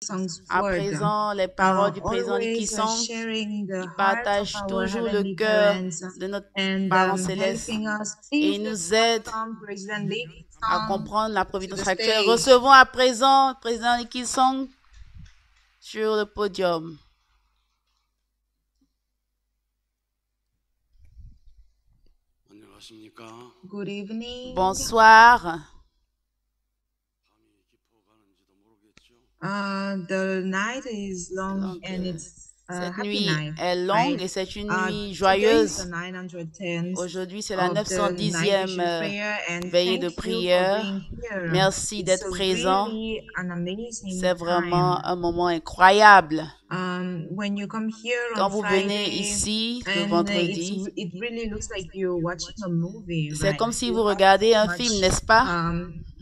Song's À word. présent, les paroles du président Lee Always Ki-song, sharing the il heart of partage our toujours le heavenly cœur parents de notre and parent céleste helping us. et Please il let's nous aide welcome President Lee à Ki-song comprendre la to providence the actuelle. stage. Recevons à présent le président Lee Ki-song sur le podium. Good evening. Bonsoir. The night is long Donc, and it's a cette happy nuit night, est longue right? et c'est une nuit Today is the joyeuse. 910th Aujourd'hui, c'est la of the night 910e vigil prayer, and veillée de thank you for prière. being here. Merci It's d'être présent. really an amazing C'est vraiment time. un moment incroyable. When you come here Quand on vous venez Friday, ici le and vendredi, it really looks like you're watching a movie, c'est right? comme si You vous have regardez un much, film, n'est-ce pas?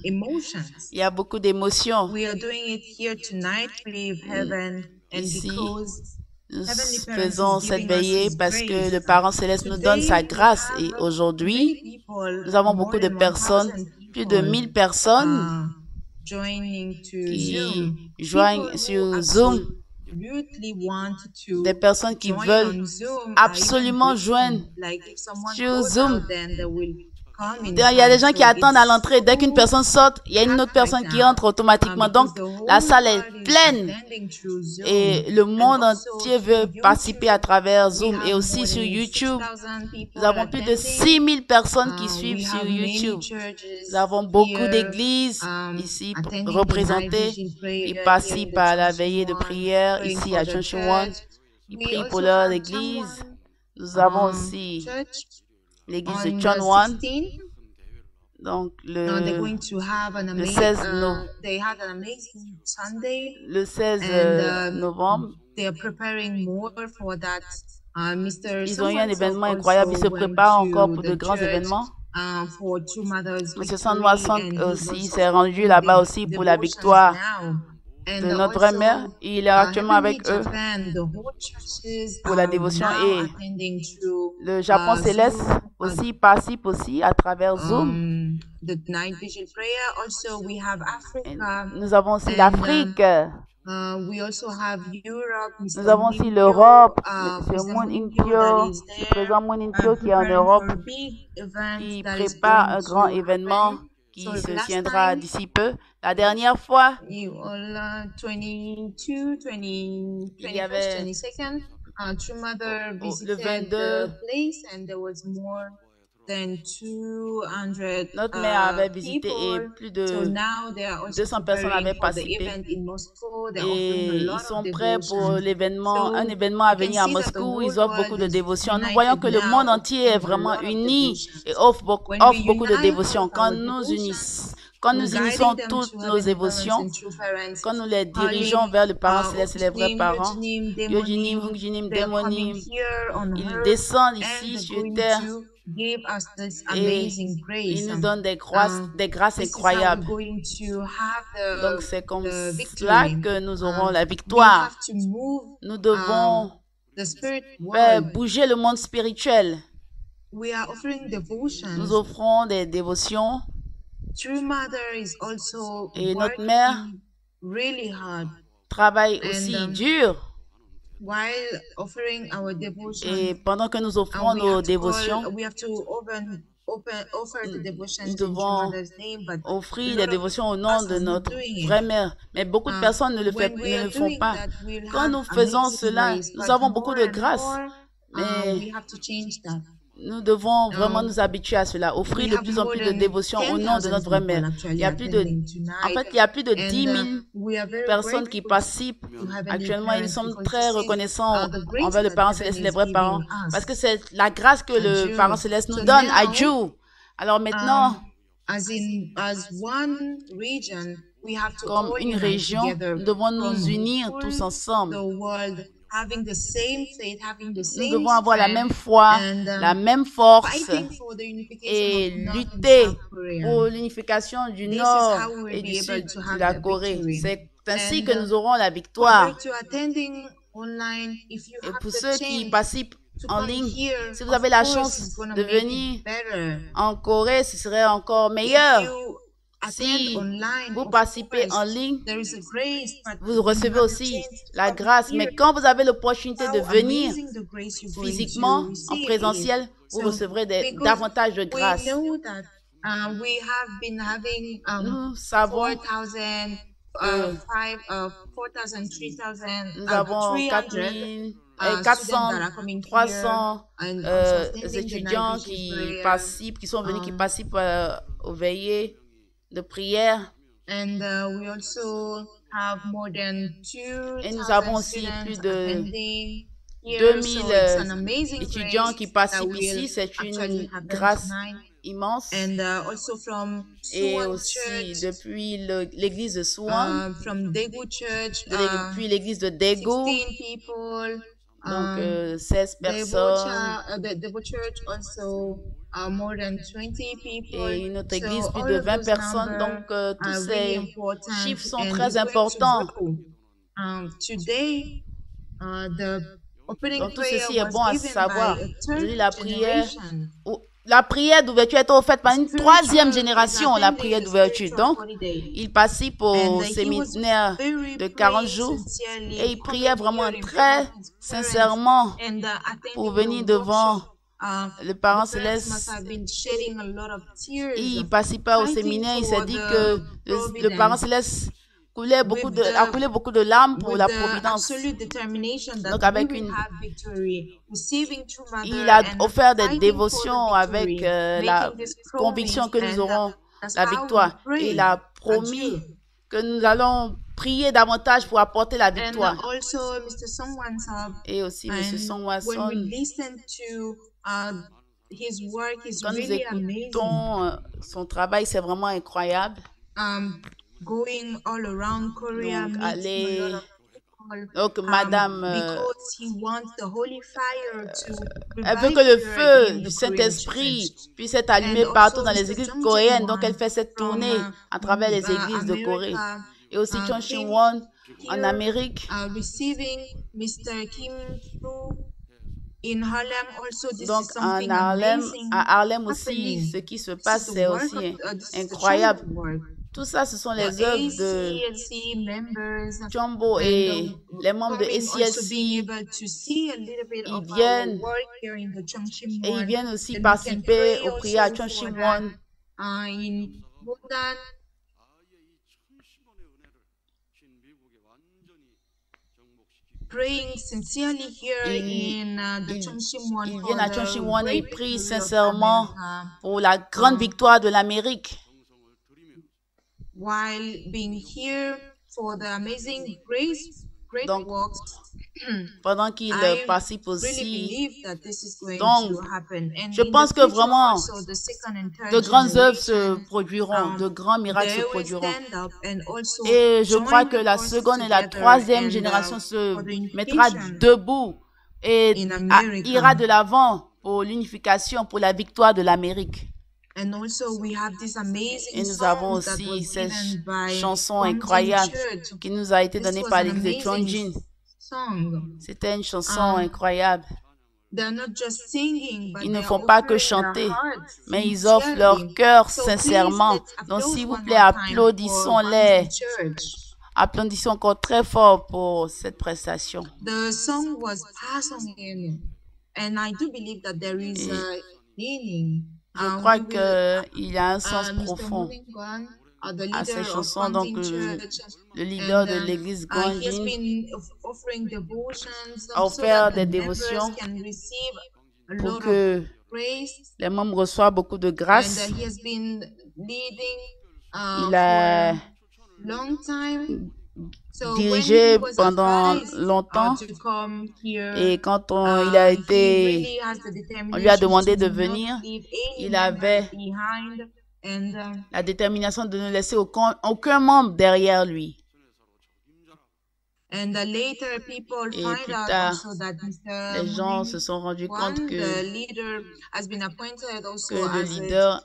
Emotions. Il y a beaucoup d'émotions. We are doing it here tonight, believe heaven, and Ici, because nous Heavenly Parents faisons is cette giving us veillée His parce que grace. le Parent Céleste nous donne sa Today, we grâce. have Et many aujourd'hui, people, nous avons more beaucoup de than personnes, 1,000 plus de people, 1000 personnes joining to qui Zoom. joignent People sur who Zoom. absolutely want to Des personnes qui join veulent on Zoom, absolument even joindre like if someone sur goes Zoom. out, then they will come Il y a des gens inside. qui So attendent à it's l'entrée. Dès qu'une personne sort, il y a une autre personne qui entre automatiquement. Donc, la salle est pleine et le monde entier veut participer à travers Zoom. Et aussi sur YouTube, nous avons plus de 6000 personnes qui suivent sur YouTube. Nous avons beaucoup d'églises ici représentées. Ils participent à la veillée de prière ici à Chuncheon. Ils prient pour leur église. Nous avons aussi l'église de Chunwan. Donc, le 16 novembre, ils ont eu un événement incroyable. Ils se préparent encore pour de grands événements. Monsieur Sandwason aussi s'est rendu là-bas aussi pour la victoire de notre vraie mère. Il est actuellement avec eux pour la dévotion et le Japon céleste aussi participe aussi à travers Zoom. Nous avons aussi l'Afrique. Nous avons aussi l'Europe, M. Moon In-kyo, le président Moon In-kyo qui est en Europe, qui prépare un grand événement qui se tiendra d'ici peu. La dernière fois, il y avait le 22, notre mère avait visité et plus de 200 personnes avaient participé. Et ils sont prêts pour l'événement, un événement à venir à Moscou. Ils offrent beaucoup de dévotion. Nous voyons que le monde entier est vraiment uni et offre beaucoup de dévotion. Quand nous unissons toutes nos dévotions, quand nous les dirigeons vers le Parent Céleste et les vrais parents, Yojinim, Hungjinim, Demonim, ils descendent ici sur terre et ils nous donnent des grâces incroyables. Donc c'est comme cela que nous aurons la victoire. Nous devons faire bouger le monde spirituel. Nous offrons des dévotions. Et notre mère travaille aussi dur. Et pendant que nous offrons nos dévotions, nous devons offrir des dévotions au nom de notre vraie mère. Mais beaucoup de personnes ne le font pas. Quand nous faisons cela, nous avons beaucoup de grâce. Mais nous devons vraiment nous habituer à cela, offrir de plus en plus de dévotion au nom de notre vraie mère. Il y a plus de 10 000 personnes qui participent. Actuellement, ils sont très reconnaissants envers le Parent Céleste et les vrais parents, parce que c'est la grâce que le Parent Céleste nous donne à Dieu. Alors maintenant, comme une région, nous devons nous unir tous ensemble. Nous devons avoir la même foi, la même force et lutter pour l'unification du Nord et du Sud de la Corée. C'est ainsi que nous aurons la victoire. Et pour ceux qui participent en ligne, si vous avez la chance de venir en Corée, ce serait encore meilleur. Si vous participez en ligne, vous recevez aussi la grâce. Mais quand vous avez l'opportunité de venir physiquement, en présentiel, vous recevrez davantage de grâce. Nous savons que nous avons 400, 300 étudiants qui participent, qui sont venus, qui participent aux veillées de prière. Et nous avons aussi plus de 2000 étudiants qui participent ici. C'est une grâce immense. Et aussi depuis l'église de Swan, depuis l'église de Daegu, donc 16 personnes. Et une autre église, plus de 20 personnes. Donc, tous ces chiffres sont très importants. Donc, tout ceci est bon à savoir. La prière d'ouverture est offerte par une troisième génération, la prière d'ouverture. Donc, il participe au séminaire de 40 jours et il priait vraiment très sincèrement pour venir devant le Parent Céleste. Il participait au séminaire, il s'est dit que le Parent Céleste a coulé beaucoup de larmes pour la providence. Donc, il a offert des dévotions avec la conviction que nous aurons la victoire. Et il a promis que nous allons prier davantage pour apporter la victoire. Et aussi, M. Song Hwa-son, quand nous écoutons son travail, c'est vraiment incroyable. Donc, Madame, elle veut que le feu du Saint-Esprit puisse être allumé partout dans les églises coréennes. Donc, elle fait cette tournée à travers les églises de Corée. Et aussi Chon Shin-won en Amérique. Donc, à Harlem aussi, ce qui se passe, c'est aussi incroyable. Tout ça, ce sont les œuvres de Chombo et les membres de ACLC. Ils viennent aussi participer aux prières à Chon Shin-won. Ils viennent à Chon Shin-won et ils prient sincèrement pour la grande victoire de l'Amérique. Donc, pendant qu'il participe aussi, donc, je pense que vraiment, de grandes œuvres se produiront, de grands miracles se produiront. Et je crois que la seconde et la troisième génération se mettra debout et ira de l'avant pour l'unification, pour la victoire de l'Amérique. Et nous avons aussi cette chanson incroyable qui nous a été donnée par l'église de Chongjin. C'était une chanson incroyable. Ils ne font pas que chanter, mais ils offrent leur cœur sincèrement. Donc, s'il vous plaît, applaudissons-les. Applaudissons encore très fort pour cette prestation. Je crois qu'il y a un sens profond à ces chansons. Donc, le leader de l'église Gwangjin a offert des dévotions pour que les membres reçoivent beaucoup de grâce. Il a dirigé pendant longtemps et quand on lui a demandé de venir, il avait la détermination de ne laisser aucun membre derrière lui. Et plus tard, les gens se sont rendus compte que le leader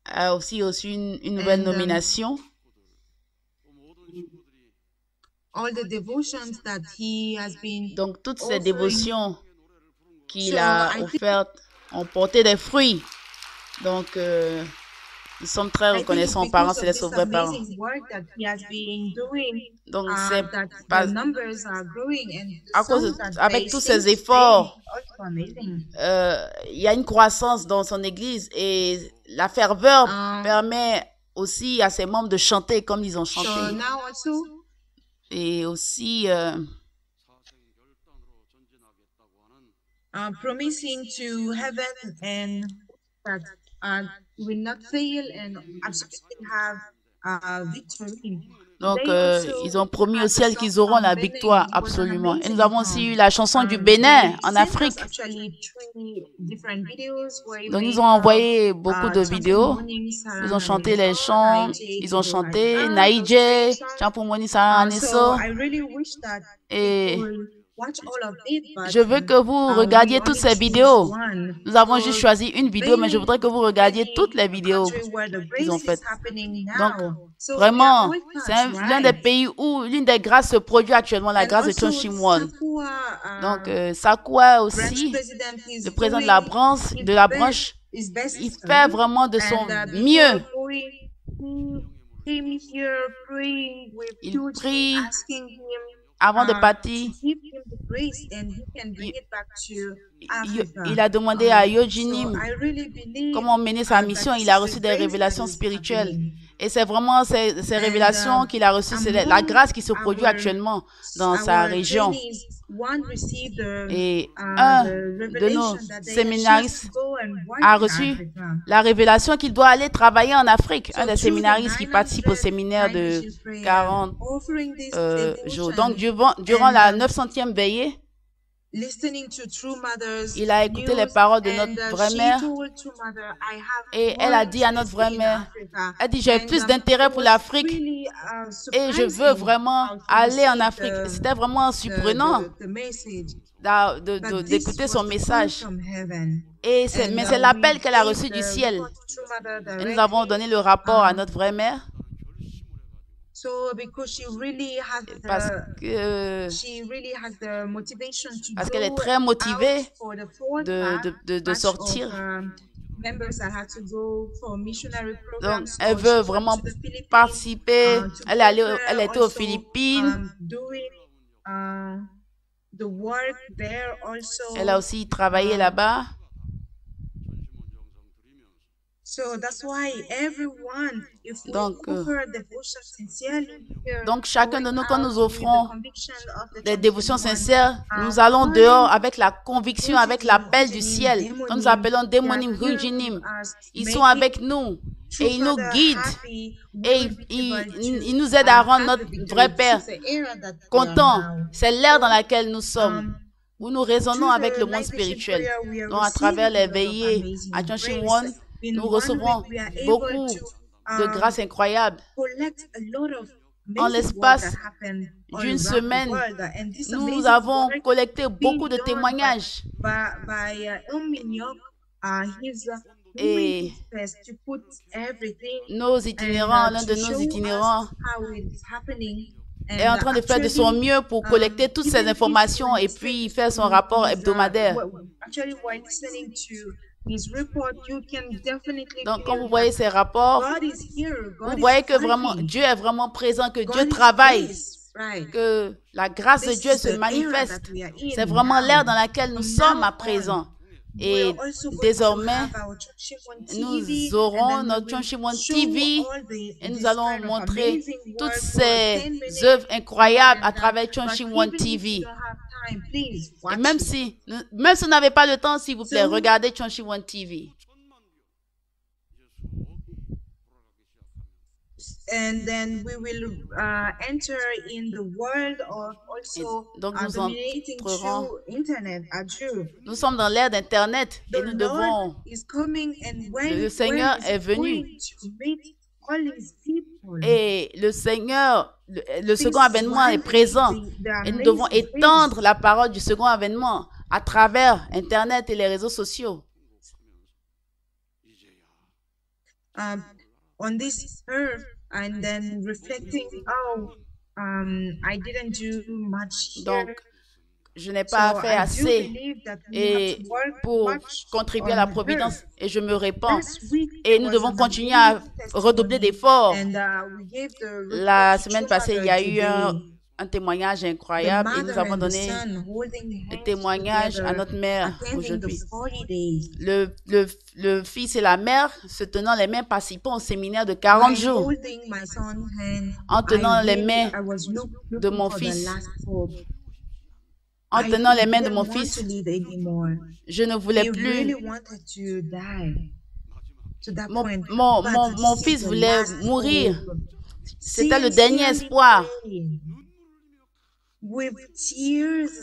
a aussi reçu une nouvelle nomination. Donc, toutes ces dévotions qu'il a offertes ont porté des fruits. Donc, Nous sommes très reconnaissants aux parents célestes, aux vrais parents. Donc, c'est pas à cause avec tous ces efforts, il y a une croissance dans son église et la ferveur permet aussi à ses membres de chanter comme ils ont chanté. Et aussi, promising to heaven and that will not fail and absolutely have victory. Donc, ils ont promis au ciel qu'ils auront la victoire, absolument. Et nous avons aussi eu la chanson du Bénin, en Afrique. Donc, ils ont envoyé beaucoup de vidéos. Ils ont chanté les chants. Ils ont chanté Naïdje, Champumoni Saraneso. Et je veux que vous regardiez toutes ces vidéos. Nous avons juste choisi une vidéo, mais je voudrais que vous regardiez toutes les vidéos qu'ils ont faites. Donc, vraiment, c'est l'un des pays où l'une des grâces se produit actuellement, la grâce de Chon Shimwon. Donc, Sakwa aussi, le président de la branche, il fait vraiment de son mieux. Il prie avant de partir. Il a demandé à Yojinim comment mener sa mission. Il a reçu des révélations spirituelles. Et c'est vraiment ces révélations qu'il a reçues, c'est la grâce qui se produit actuellement dans sa région. Et un de nos séminaristes a reçu la révélation qu'il doit aller travailler en Afrique. Un des séminaristes qui participe au séminaire de 40 jours. Donc, durant la 900e veillée, il a écouté les paroles de notre vraie mère et elle a dit à notre vraie mère, elle dit, j'ai plus d'intérêt pour l'Afrique et je veux vraiment aller en Afrique. C'était vraiment surprenant d'écouter son message. Mais c'est l'appel qu'elle a reçu du ciel. Et nous avons donné le rapport à notre vraie mère. Parce qu'elle est très motivée de sortir. Donc, elle veut vraiment participer. Elle était aux Philippines. Elle a aussi travaillé là-bas. Donc, chacun de nous, quand nous offrons des dévotions sincères, nous allons dehors avec la conviction, avec l'appel du ciel. Quand nous appelons Démonim, Hunjinim, ils sont avec nous et ils nous guident et ils nous aident à rendre notre vrai Père content. C'est l'ère dans laquelle nous sommes, où nous raisonnons avec le monde spirituel. Donc, à travers les veillées à Chon Shimwon, nous recevrons beaucoup de grâces incroyables. En l'espace d'une semaine, nous avons collecté beaucoup de témoignages. Et nos itinérants, l'un de nos itinérants est en train de faire de son mieux pour collecter toutes ces informations et puis faire son rapport hebdomadaire. Donc, quand vous voyez ces rapports, vous voyez que vraiment Dieu est vraiment présent, que Dieu travaille, que la grâce de Dieu se manifeste. C'est vraiment l'ère dans laquelle nous sommes à présent. Et désormais, nous aurons notre Chon Shimwon TV et nous allons montrer toutes ces œuvres incroyables à travers Chon Shimwon TV. Et même si vous n'avez pas le temps, s'il vous plaît, regardez Chon Shimwon TV. And then we will enter in the world of also dominating through internet. Nous sommes dans l'ère d'Internet et nous devons. Le Seigneur est venu. Et le Seigneur, le second avènement est présent. Et nous devons étendre la parole du second avènement à travers Internet et les réseaux sociaux. On this earth, and then reflecting, I didn't do much here. Donc, je n'ai pas fait assez et pour contribuer à la providence et je me répands. Et nous devons continuer à redoubler d'efforts. La semaine passée, il y a eu un témoignage incroyable et nous avons donné le témoignage à notre mère aujourd'hui. Le fils et la mère, se tenant les mains, participant au séminaire de 40 jours. En tenant les mains de mon fils, en tenant les mains de mon fils, je ne voulais plus. Mon fils voulait mourir. C'était le dernier espoir.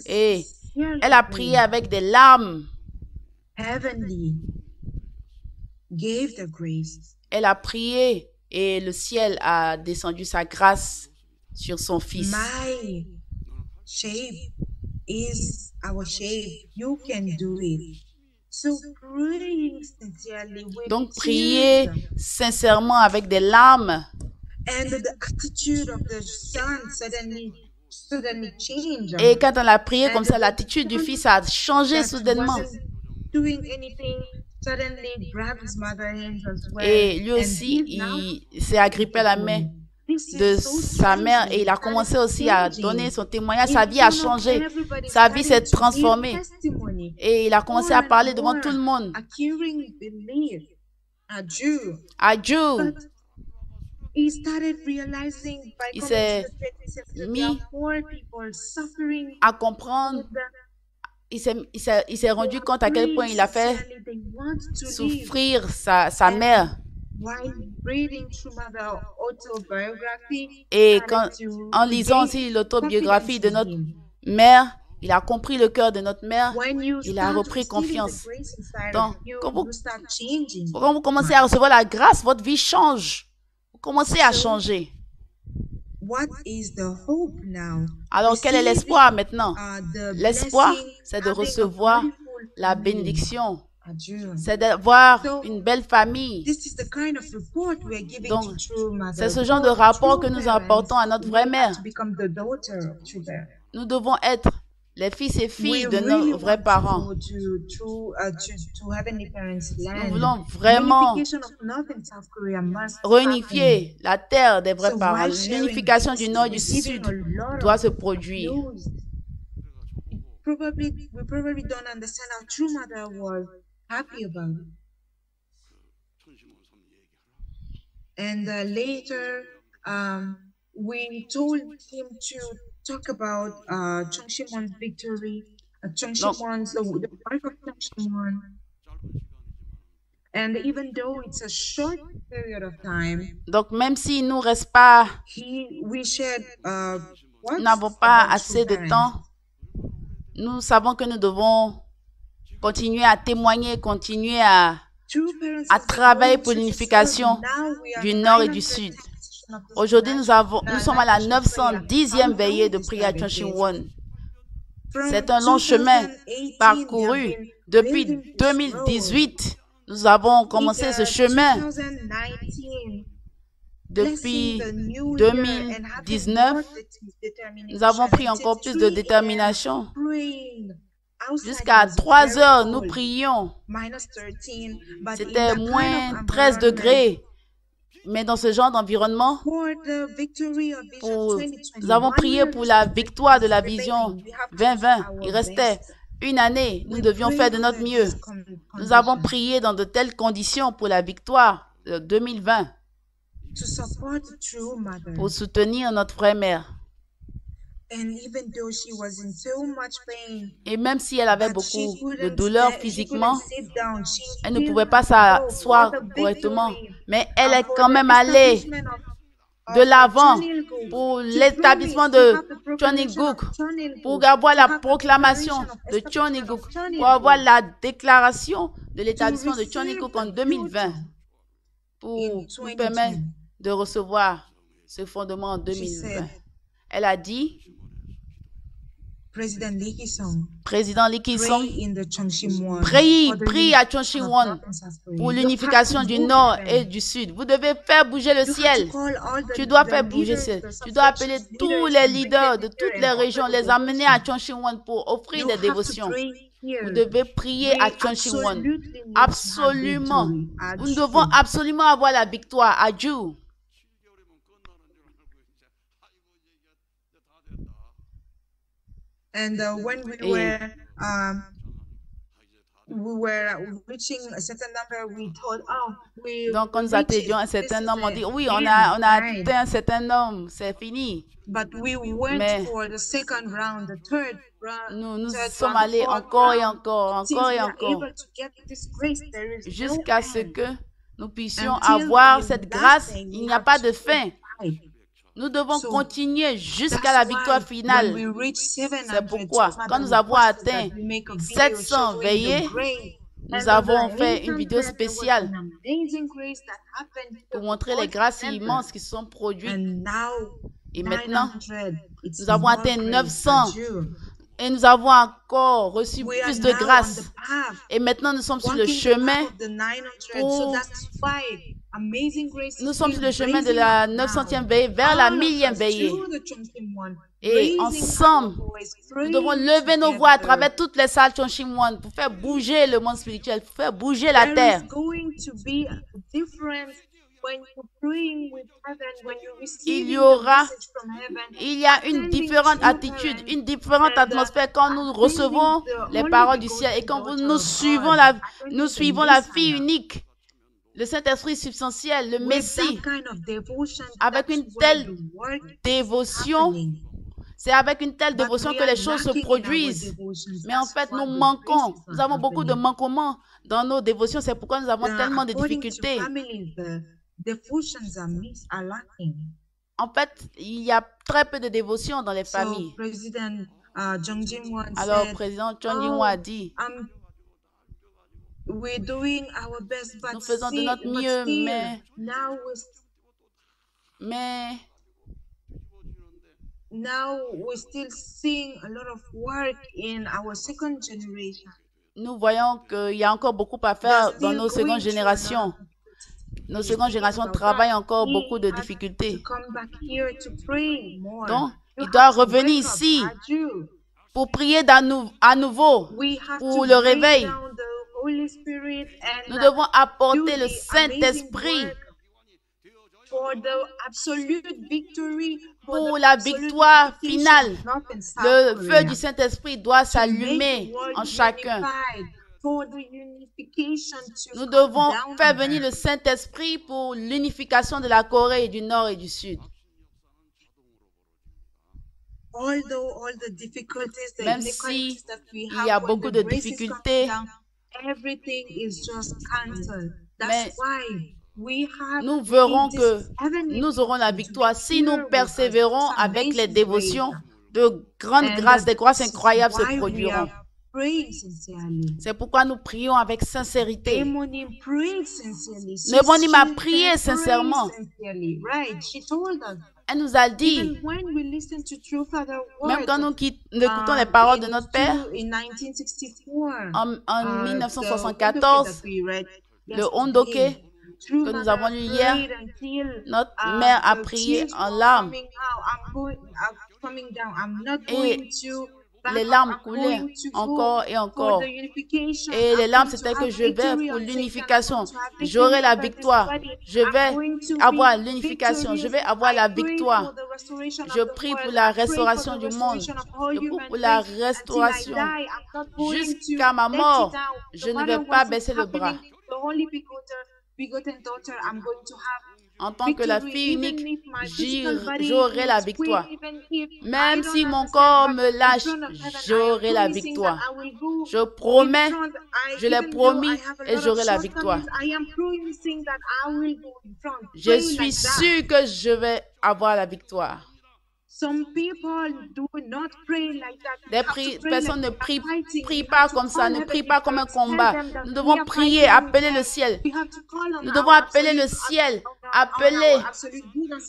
Et elle a prié avec des larmes. Elle a prié et le ciel a descendu sa grâce sur son fils. Donc, priez sincèrement avec des larmes. Et quand on a prié comme ça, l'attitude du fils a changé soudainement. Et lui aussi, il s'est agrippé à la main de sa mère et il a commencé aussi à donner son témoignage. Sa vie a changé. Sa vie s'est transformée. Et il a commencé à parler devant tout le monde. Adieu. Il s'est mis à comprendre. Il s'est rendu compte à quel point il a fait souffrir sa mère. Et en lisant aussi l'autobiographie de notre mère, il a compris le cœur de notre mère. Il a repris confiance. Donc, quand vous commencez à recevoir la grâce, votre vie change. Vous commencez à changer. Alors, quel est l'espoir maintenant? L'espoir, c'est de recevoir la bénédiction. C'est d'avoir une belle famille. Donc, c'est ce genre de rapport que nous apportons à notre vraie mère. Nous devons être les fils et filles de nos vrais parents. Nous voulons vraiment réunifier la terre des vrais parents. L'unification du Nord et du Sud doit se produire. We probably don't understand how true mother was happy about it. And later, we told him to talk about Chung Shimon's victory, Chung Shimon's, the work of Chung Shimon. And even though it's a short period of time, donc même s'il nous reste pas, nous n'avons pas assez de temps, nous savons que nous devons continuer à témoigner, continuer à travailler pour l'unification du Nord et du Sud. Aujourd'hui, nous sommes à la 910e veillée de prière Chung Shim-won. C'est un long chemin parcouru. Depuis 2018, nous avons commencé ce chemin. Depuis 2019, nous avons pris encore plus de détermination. Jusqu'à 3 heures, nous prions. C'était moins 13 degrés. Mais dans ce genre d'environnement, nous avons prié pour la victoire de la vision 2020. Il restait une année. Nous devions faire de notre mieux. Nous avons prié dans de telles conditions pour la victoire de 2020. Pour soutenir notre vraie mère. Et même si elle avait beaucoup de douleurs physiquement, elle ne pouvait pas s'asseoir correctement. Mais elle est quand même allée de l'avant pour l'établissement de Cheonilguk, pour avoir la proclamation de Cheonilguk, pour avoir la déclaration de l'établissement de Cheonilguk en 2020, pour nous permettre de recevoir ce fondement en 2020. Elle a dit, Président Lee Ki-song, prie à Chungcheongbuk pour l'unification du Nord et du Sud. Vous devez faire bouger le ciel. Tu dois faire bouger le ciel. Tu dois appeler tous les leaders de toutes les régions, les amener à Chungcheongbuk pour offrir des dévotions. Vous devez prier à Chungcheongbuk. Absolument. Nous devons absolument avoir la victoire à Dieu. And when we were reaching a certain number, we thought, donc, quand nous atteignions un certain nombre, on dit, oui, on a atteint un certain nombre, c'est fini. But we went for the second round, the third round. Nous sommes allés encore et encore, jusqu'à ce que nous puissions avoir cette grâce. Il n'y a pas de fin. Nous devons continuer jusqu'à la victoire finale. C'est pourquoi, quand nous avons atteint 700 veillées, nous avons fait une vidéo spéciale pour montrer les grâces immenses qui se sont produites. Et maintenant, nous avons atteint 900 et nous avons encore reçu plus de grâce. Et maintenant, nous sommes sur le chemin nous sommes sur le chemin de la 900e veillée vers la 1000e veillée. Et ensemble, nous devons lever nos voix à travers toutes les salles Chungcheongbuk pour faire bouger le monde spirituel, pour faire bouger la terre. Il y a une différente attitude, une différente atmosphère quand nous recevons les paroles du ciel et quand nous suivons la fille unique. Le Saint-Esprit substantiel, le Messie, avec une telle dévotion, c'est avec une telle dévotion que les choses se produisent. Mais en fait, nous manquons, nous avons beaucoup de manquements dans nos dévotions, c'est pourquoi nous avons tellement de difficultés. En fait, il y a très peu de dévotion dans les familles. Alors, le président Chung Jin-woo a dit, nous faisons de notre mieux, mais nous voyons qu'il y a encore beaucoup à faire dans nos secondes générations. Nos secondes générations travaillent encore beaucoup de difficultés. Donc, il doit revenir ici pour prier à nouveau pour le réveil. Nous devons apporter le Saint-Esprit pour la victoire finale. Le feu du Saint-Esprit doit s'allumer en chacun. Nous devons faire venir le Saint-Esprit pour l'unification de la Corée du Nord et du Sud. Même si il y a beaucoup de difficultés, mais nous verrons que nous aurons la victoire si nous persévérons avec les dévotions. De grandes grâces, des grâces incroyables se produiront. C'est pourquoi nous prions avec sincérité. Nebonim a prié sincèrement. Elle nous a dit, même quand nous écoutons les paroles de notre Père, en 1974, le Hondoke que nous avons lu hier, notre mère a prié en larmes. Et les larmes coulaient encore et encore. Et les larmes, c'était que je vais pour l'unification. J'aurai la victoire. Je vais avoir l'unification. Je vais avoir la victoire. Je prie pour la restauration du monde. Je prie pour la restauration. Jusqu'à ma mort, je ne vais pas baisser le bras. En tant que la fille unique, j'aurai la victoire. Même si mon corps me lâche, j'aurai la victoire. Je promets, je l'ai promis et j'aurai la victoire. Je suis sûr que je vais avoir la victoire. Des personnes ne prient pas comme ça, ne prient pas comme un combat. Nous devons prier, appeler le ciel. Nous devons appeler le ciel appeler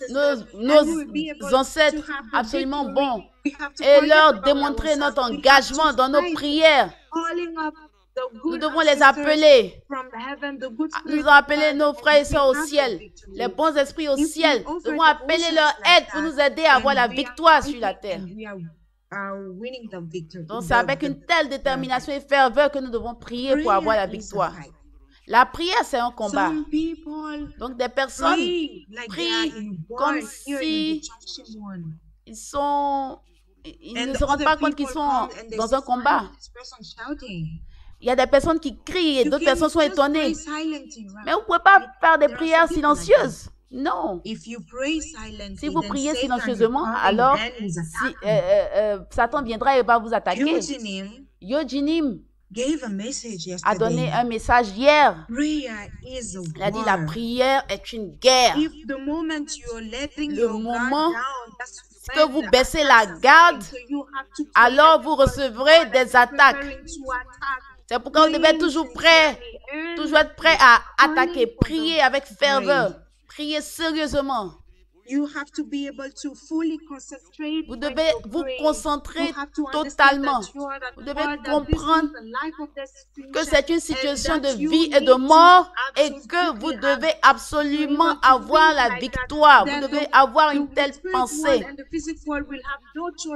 nos ancêtres absolument bons et leur démontrer notre engagement dans nos prières. Nous devons les appeler. Nous devons appeler nos frères et sœurs au ciel, les bons esprits au ciel. Nous devons appeler leur aide pour nous aider à avoir la victoire sur la terre. Donc c'est avec une telle détermination et ferveur que nous devons prier pour avoir la victoire. La prière, c'est un combat. Donc des personnes prient comme si ils ne se rendent pas compte qu'ils sont dans un combat. Il y a des personnes qui crient et d'autres personnes sont étonnées. Mais vous ne pouvez pas faire des prières silencieuses. Non. Si vous priez silencieusement, alors Satan viendra et va vous attaquer. Yojinim a donné un message hier. Il a dit la prière est une guerre. Le moment que vous baissez la garde, alors vous recevrez des attaques. C'est pourquoi vous devez être toujours être prêt à attaquer, prier avec ferveur, prier sérieusement. Vous devez vous concentrer totalement. Vous devez comprendre que c'est une situation de vie et de mort et que vous devez absolument avoir la victoire. Vous devez avoir une telle pensée.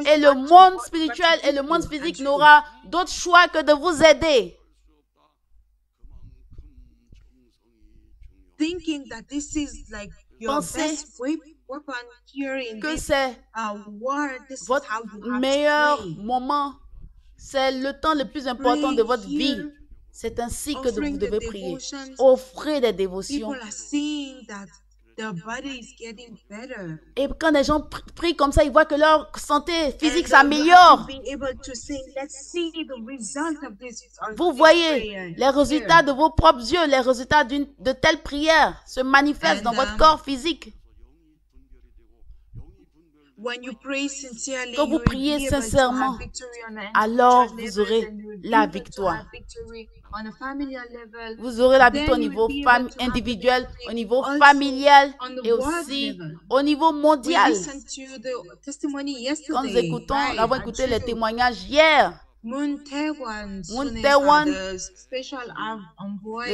Et le monde spirituel et le monde physique n'aura d'autre choix que de vous aider. Pensez que c'est votre meilleur moment, c'est le temps le plus important de votre vie. C'est ainsi que vous devez prier. Offrez des dévotions. Et quand les gens prient comme ça, ils voient que leur santé physique s'améliore. Vous voyez les résultats de vos propres yeux, les résultats de telles prières se manifestent dans votre corps physique. Quand vous priez sincèrement, alors vous aurez la victoire. Vous aurez la victoire au niveau individuel, au niveau familial et aussi au niveau mondial. Quand nous avons écouté les témoignages hier, Moon Tae-won,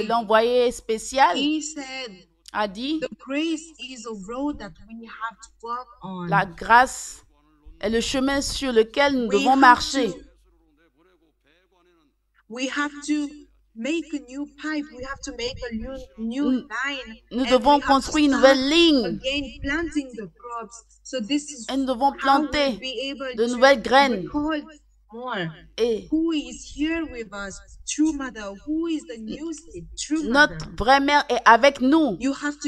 l'envoyé spécial, a dit, la grâce est le chemin sur lequel nous devons marcher. Nous devons construire une nouvelle ligne. Et nous devons planter de nouvelles graines. Et notre vraie mère est avec nous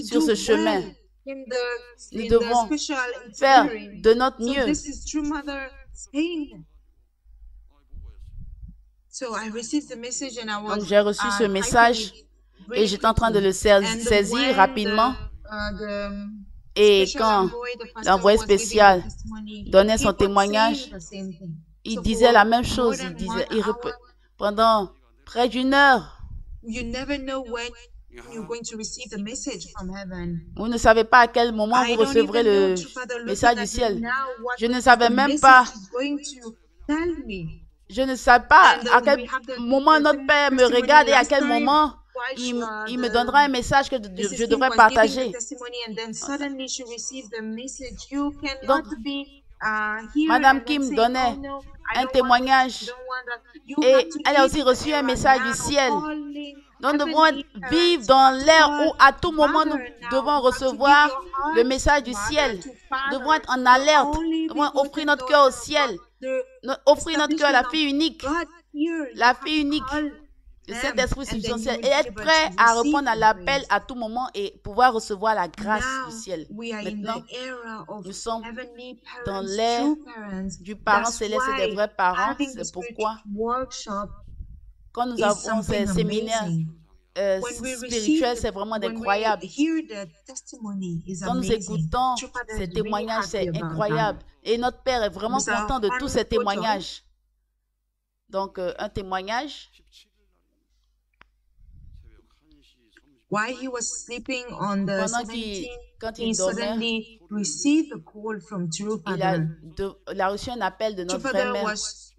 sur ce chemin. Nous devons faire de notre mieux. Donc j'ai reçu ce message et j'étais en train de le saisir rapidement. Et quand l'envoyé spécial donnait son témoignage, il disait la même chose. Pendant près d'une heure, vous ne savez pas à quel moment vous recevrez le message du ciel. Je ne savais même pas. Je ne sais pas à quel moment notre Père me regarde et à quel moment il me donnera un message que je devrais partager. Donc, Madame Kim donnait un témoignage et elle a aussi reçu un message du ciel. Donc, nous devons vivre dans l'ère où à tout moment nous devons recevoir le message du ciel. Nous devons être en alerte. Nous devons offrir notre cœur au ciel. Offrir notre cœur à la fille unique. La fille unique. Le Saint-Esprit substantiel. Et être prêt à répondre à l'appel à tout moment et pouvoir recevoir la grâce du ciel. Maintenant, nous sommes dans l'ère du parent céleste et des vrais parents. C'est pourquoi quand nous avons ces séminaires spirituels, c'est vraiment incroyable. Quand nous écoutons ces témoignages, c'est incroyable. Et notre Père est vraiment content de tous ces témoignages. Donc, un témoignage. while he was sleeping on the Pendant 17th, quand he il dormait, suddenly received a call from True Father. il a reçu un appel de True notre vrai Father mère, was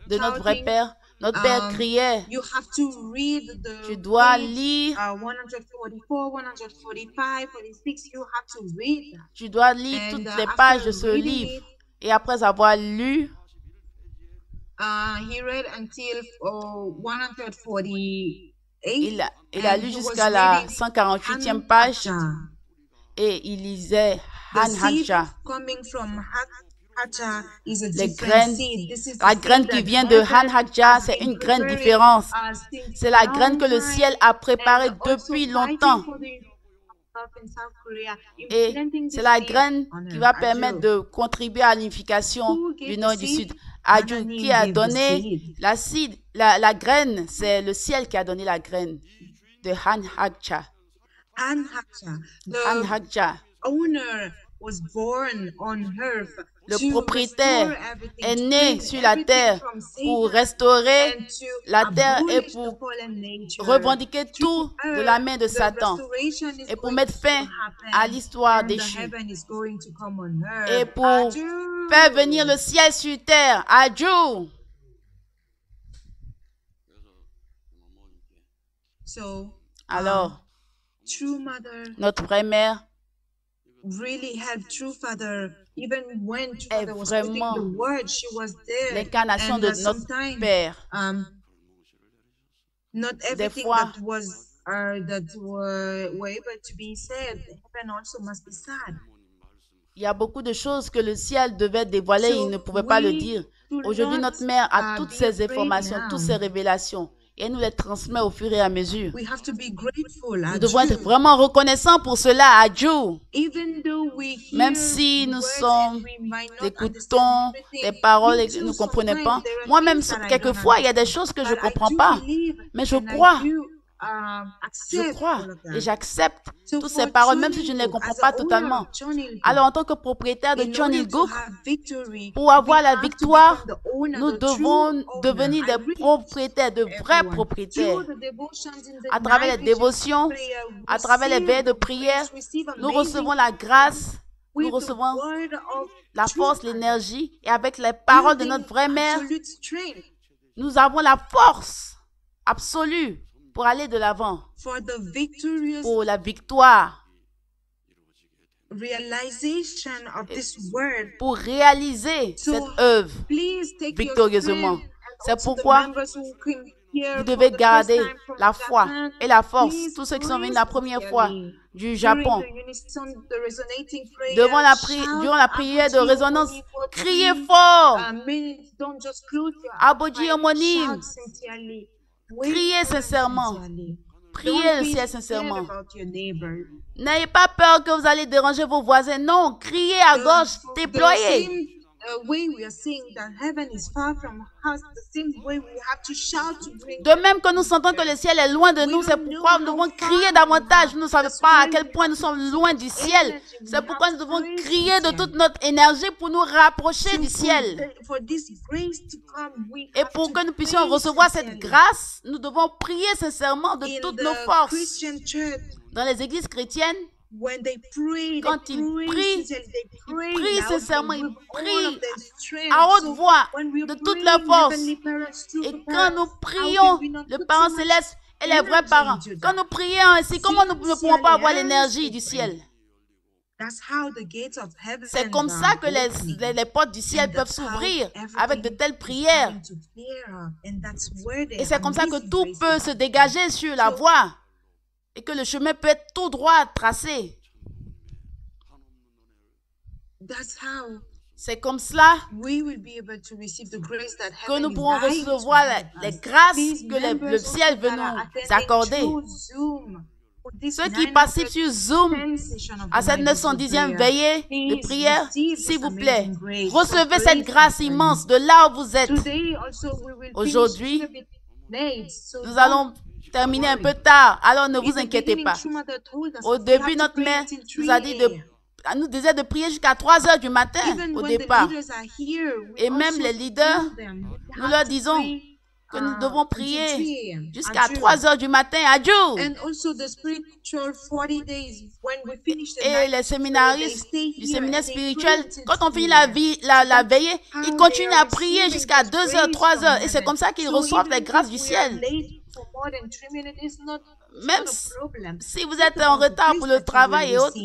de notre vrai shouting, père. Notre père criait, you have to read tu the dois page, lire, 144, 145, 46, you have to read that. tu dois lire And, toutes les pages de after ce reading livre. it, Et après avoir lu, he read until 148. il a and lu he jusqu'à was la reading 148e page Han-Hacha. et il lisait The seed Han-Hacha. coming from Han-Hacha is a Les different graines, seed. This is la the graine seed qui that vient de heaven Han-Hacha, has c'est been une graine preparing, différente. since C'est la a graine long que le time, ciel a préparée and also depuis fighting longtemps. for the in South Korea, Et implanting c'est this la seed graine on qui earth. va permettre Aju. de contribuer à l'unification Who du gave nord the et du seed? sud. Adieu, Ananim qui a gave the donné seed. la graine, c'est le ciel qui a donné la graine de Han-Hacha. Han-Hacha. The Han-Hacha. owner was born on earth. Le To propriétaire restore everything, est to né cleanse sur la everything terre from pour Satan, restaurer and to la terre et abolish the pour fallen nature. revendiquer Through tout de la main de the Satan restoration is et pour going mettre to fin happen, à l'histoire and the déchue heaven is going to come on earth. et pour Aju. faire venir le ciel sur terre. Adieu. So, Alors, True Mother notre vraie mère really helped True Father. Even when True est Father was putting vraiment the word, she was there. l'incarnation And de notre sometimes, Père. not everything fois, that were able to be said, heaven also must be sad. Il y a beaucoup de choses que le ciel devait dévoiler, il ne pouvait pas le dire. Aujourd'hui, notre mère a toutes ces informations, toutes ces révélations. Et elle nous les transmet au fur et à mesure. Nous devons être vraiment reconnaissants pour cela, à Dieu. Même si nous écoutons des paroles et que nous ne comprenons pas. Moi-même, quelquefois, il y a des choses que je ne comprends pas. Mais je crois et j'accepte toutes ces paroles, même si je ne les comprends pas totalement. Alors, en tant que propriétaire de John Ilgook, pour avoir la victoire, nous devons devenir des propriétaires, de vrais propriétaires. À travers les dévotions, à travers les veillées de prière, nous recevons la grâce, nous recevons la force, l'énergie, et avec les paroles de notre vraie mère, nous avons la force absolue pour aller de l'avant, pour la victoire, pour réaliser cette œuvre victorieusement. C'est pourquoi vous devez garder la foi et la force. Tous ceux qui sont venus la première fois du Japon, durant la prière de résonance, criez fort. Abodji homonyme. Criez sincèrement. Priez le ciel sincèrement. N'ayez pas peur que vous allez déranger vos voisins. Non, criez à gorge déployée. De même que nous sentons que le ciel est loin de nous, c'est pourquoi nous devons crier davantage. Nous ne savons pas à quel point nous sommes loin du ciel. C'est pourquoi nous devons crier de toute notre énergie pour nous rapprocher du ciel. Et pour que nous puissions recevoir cette grâce, nous devons prier sincèrement de toutes nos forces. Dans les églises chrétiennes, quand ils prient sincèrement, ils prient à haute voix, de toute leur force. Et quand nous prions le Parent Céleste et les vrais parents, quand nous prions ainsi, comment nous ne pouvons pas avoir l'énergie du ciel? C'est comme ça que les portes du ciel peuvent s'ouvrir avec de telles prières. Et c'est comme ça que tout peut se dégager sur la voie. Et que le chemin peut être tout droit tracé. C'est comme cela que nous pourrons recevoir les grâces que le ciel veut nous accorder. Ceux qui participent sur Zoom à cette 910e veillée de prière, s'il vous plaît, recevez cette grâce immense de là où vous êtes. Aujourd'hui, nous allons terminer un peu tard, alors ne vous inquiétez pas. Au début, notre mère nous disait de prier jusqu'à 3 heures du matin au départ. Et même les leaders, nous leur disons, que nous devons prier jusqu'à 3 heures du matin à Dieu. Et les séminaristes du séminaire spirituel, quand on finit la veillée, ils continuent à prier jusqu'à 2 heures, 3 heures. Et c'est comme ça qu'ils reçoivent les grâces du ciel. Même si vous êtes en retard pour le travail et autres,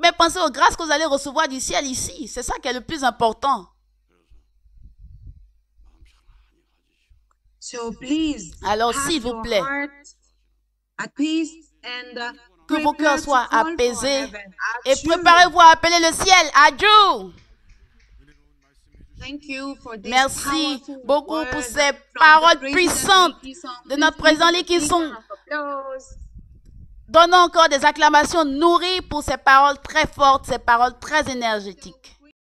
mais pensez aux grâces que vous allez recevoir du ciel ici. C'est ça qui est le plus important. Alors, s'il vous plaît, que vos cœurs soient apaisés et préparez-vous à appeler le ciel. Adieu. Merci beaucoup pour ces paroles puissantes de notre président Lee Ki-sung. Donnons encore des acclamations nourries pour ces paroles très fortes, ces paroles très énergétiques.